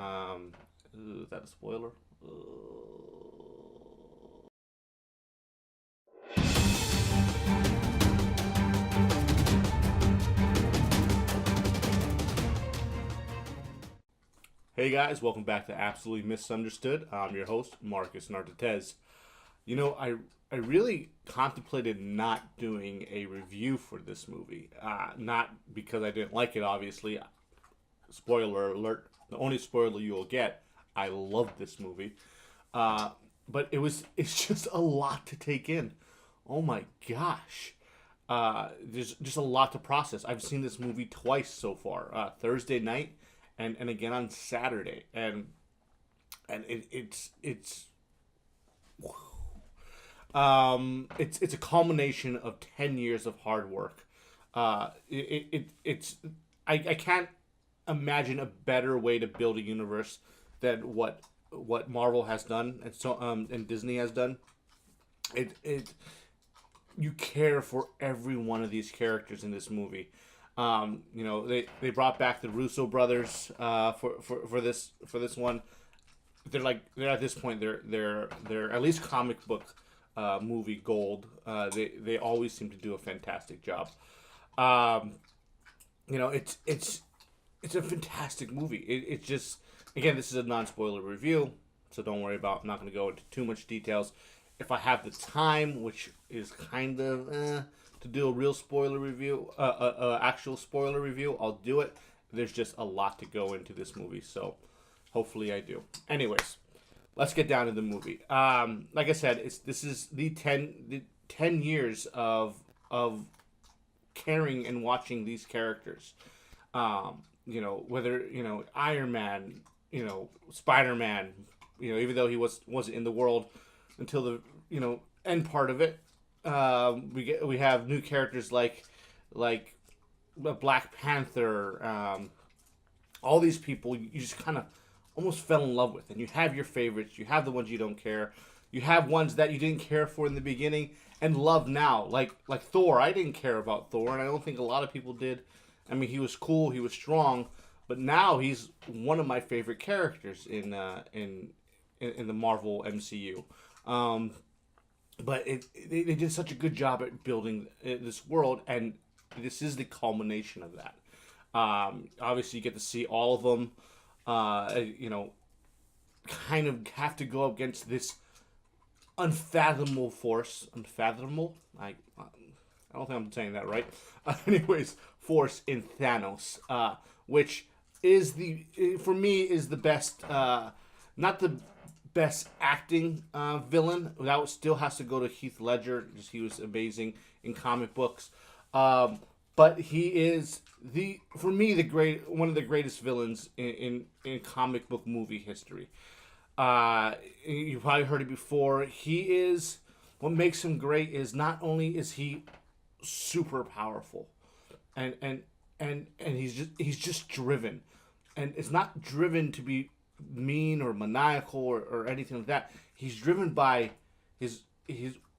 Is that a spoiler? Hey guys, welcome back to Absolutely Misunderstood. I'm your host, Marcus Nartatez. You know, I really contemplated not doing a review for this movie. Not because I didn't like it, obviously. Spoiler alert. The only spoiler you will get, I love this movie. Uh, but it's just a lot to take in. Oh my gosh. There's just a lot to process. I've seen this movie twice so far. Thursday night and again on Saturday. And it's a culmination of 10 years of hard work. It's I can't imagine a better way to build a universe than what Marvel has done and Disney has done. It You care for every one of these characters in this movie. They brought back the Russo brothers for this one. They're at this point they're at least comic book movie gold. They always seem to do a fantastic job. Um, it's a fantastic movie. It's just, again, this is a non spoiler review, so don't worry about. I'm not going to go into too much details. If I have the time, which is kind of to do a real spoiler review, actual spoiler review, I'll do it. There's just a lot to go into this movie, so hopefully I do. Anyways, let's get down to the movie. Like I said, this is the ten years of caring and watching these characters. Whether Iron Man, Spider Man, even though he wasn't in the world until the end part of it. We have new characters like Black Panther. All these people you just kind of almost fell in love with, and you have your favorites. You have the ones you don't care. You have ones that you didn't care for in the beginning and love now, like Thor. I didn't care about Thor, and I don't think a lot of people did. I mean, he was cool, he was strong, but now he's one of my favorite characters in the Marvel MCU. Um, but they did such a good job at building this world, and this is the culmination of that. Obviously, you get to see all of them. Kind of have to go up against this unfathomable force. Unfathomable? I don't think I'm saying that right. Anyways, force in Thanos, which is for me is the best, not the best acting villain. That still has to go to Heath Ledger, because he was amazing in comic books. But he is for me one of the greatest villains in comic book movie history. You probably heard it before. He is What makes him great is not only is he super powerful, and he's just driven, and it's not driven to be mean or maniacal or anything like that. He's driven by his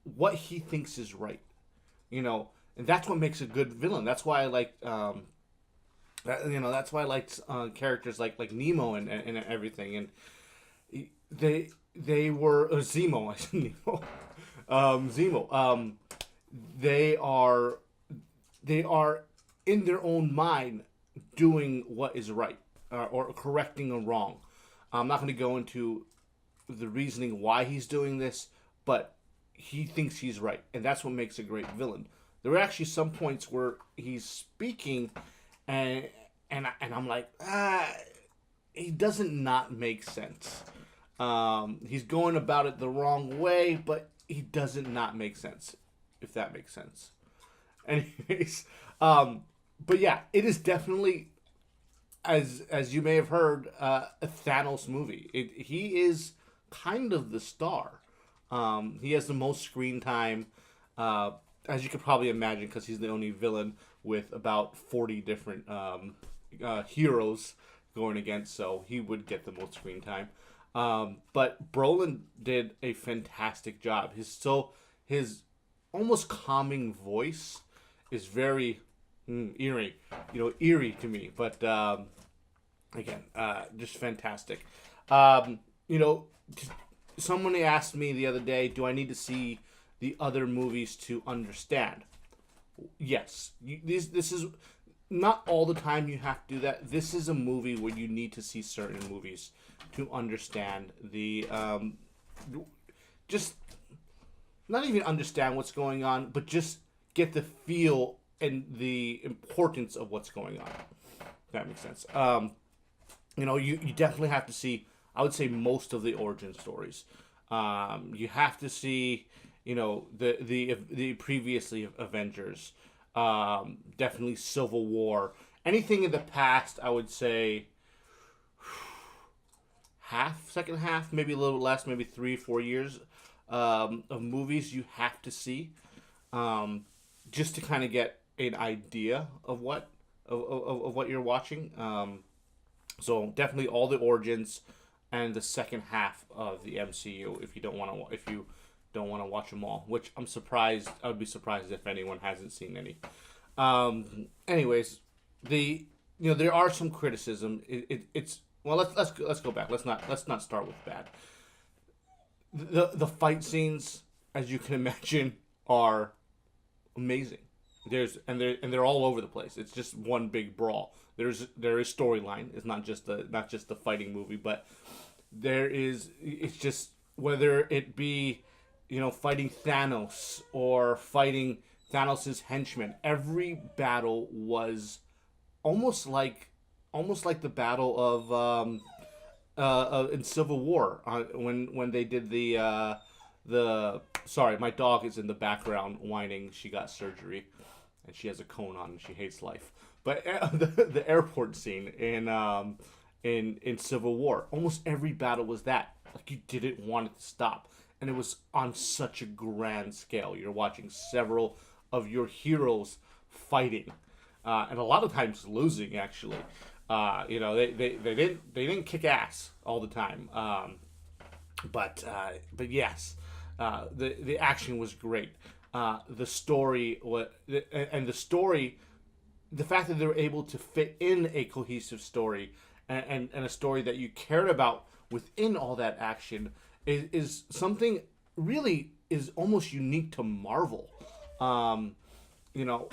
what he thinks is right, and that's what makes a good villain. That's why I like that's why I liked characters like Nemo and everything, and they were Zemo. I said Nemo, Zemo. They are they are in their own mind doing what is right, or correcting a wrong. I'm not going to go into the reasoning why he's doing this, but he thinks he's right, and that's what makes a great villain. There are actually some points where he's speaking, and I'm like, he doesn't not make sense. He's going about it the wrong way, but he doesn't not make sense, if that makes sense. Anyways, but yeah, it is definitely, as you may have heard, a Thanos movie. He is kind of the star. He has the most screen time, as you could probably imagine, because he's the only villain with about 40 different heroes going against, so he would get the most screen time. But Brolin did a fantastic job. His almost calming voice is very eerie, eerie to me. But Again, just fantastic. Um, you know, someone asked me the other day, do I need to see the other movies to understand? Yes. This is not all the time you have to do that. This is a movie where you need to see certain movies to understand the just not even understand what's going on, but just get the feel and the importance of what's going on. If that makes sense. You definitely have to see. I would say most of the origin stories. You have to see, the previously Avengers. Definitely Civil War. Anything in the past, I would say second half, maybe a little less, maybe 3 4 years of movies you have to see, just to kind of get an idea of what you're watching. So definitely all the origins and the second half of the MCU if you don't want to watch them all, which I would be surprised if anyone hasn't seen any. Anyways, there are some criticism. It's well, let's go back. Let's not start with bad. The fight scenes, as you can imagine, are amazing. They're all over the place. It's just one big brawl. There is storyline. It's not just the fighting movie, but it's just whether it be fighting Thanos or fighting Thanos' henchmen. Every battle was almost like almost like the battle of in Civil War when they did the sorry, my dog is in the background whining. She got surgery and she has a cone on and she hates life. But the airport scene in Civil War, almost every battle was that. Like you didn't want it to stop, and it was on such a grand scale. You're watching several of your heroes fighting, and a lot of times losing. Actually, they didn't kick ass all the time, but yes, the action was great. The story and the story, the fact that they were able to fit in a cohesive story and a story that you cared about within all that action is something really is almost unique to Marvel. Um, you know,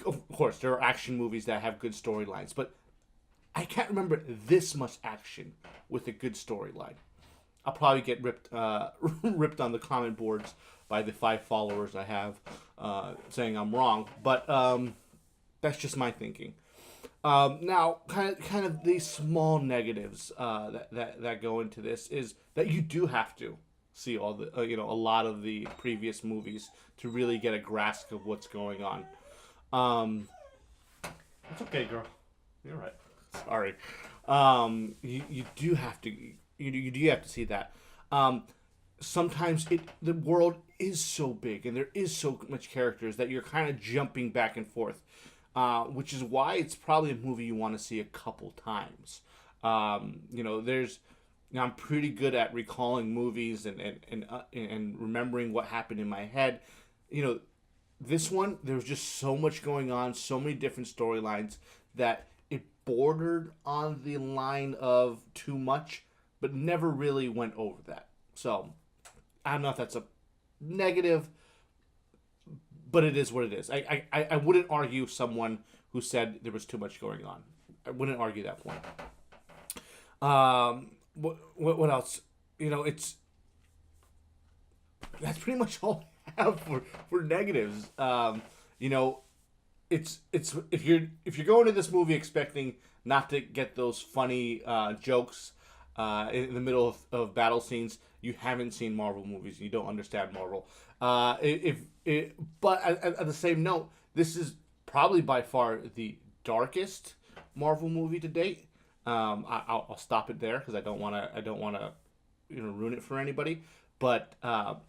of course, there are action movies that have good storylines, but I can't remember this much action with a good storyline. I'll probably get ripped on the comment boards by the 5 followers I have, saying I'm wrong, but that's just my thinking. Now, kind of the small negatives that go into this is that you do have to see all the a lot of the previous movies to really get a grasp of what's going on. Um, it's okay, girl. You're right. Sorry. You do have to you do have to see that. Um, Sometimes the world is so big and there is so much characters that you're kind of jumping back and forth, which is why it's probably a movie you want to see a couple times. There's I'm pretty good at recalling movies and remembering what happened in my head. You know, this one there was just so much going on, so many different storylines that it bordered on the line of too much, but never really went over that. So I don't know if that's a negative, but it is what it is. I wouldn't argue someone who said there was too much going on. I wouldn't argue that point. What else? It's that's pretty much all I have for negatives. It's if you're going to this movie expecting not to get those funny jokes in the middle of battle scenes, you haven't seen Marvel movies. You don't understand Marvel. But at the same note, this is probably by far the darkest Marvel movie to date. I'll stop it there because I don't want to ruin it for anybody. But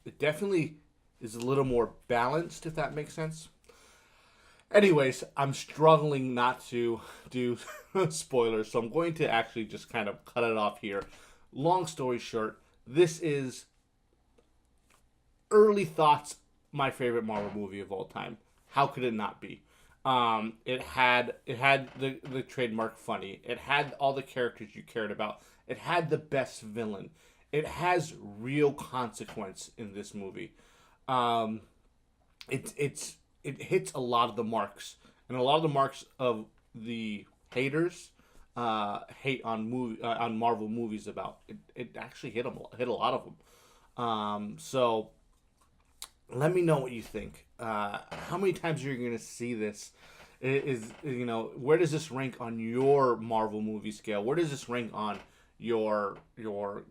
it definitely is a little more balanced, if that makes sense. Anyways, I'm struggling not to do spoilers, so I'm going to actually just kind of cut it off here. Long story short, this is early thoughts, my favorite Marvel movie of all time. How could it not be? It had the trademark funny. It had all the characters you cared about. It had the best villain. It has real consequence in this movie. Um, it hits a lot of the marks, and a lot of the marks of the haters hate on Marvel movies about it. It actually hit a lot of them. So let me know what you think. How many times are you going to see this? Where does this rank on your Marvel movie scale? Where does this rank on your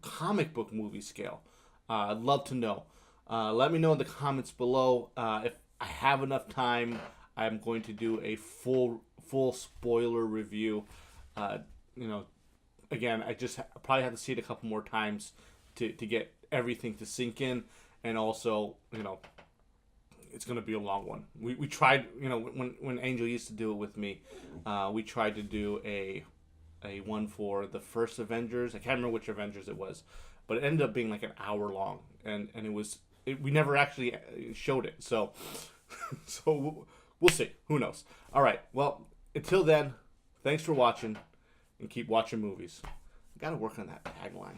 comic book movie scale? I'd love to know. Let me know in the comments below. If I have enough time, I'm going to do a full spoiler review. Uh, you know, Again, probably have to see it a couple more times to get everything to sink in, and also, it's going to be a long one. We tried, when Angel used to do it with me, we tried to do a one for the first Avengers. I can't remember which Avengers it was, but it ended up being like an hour long, and we never actually showed it. So so we'll see. Who knows? All right. Well, until then, thanks for watching, and keep watching movies. Got to work on that tagline.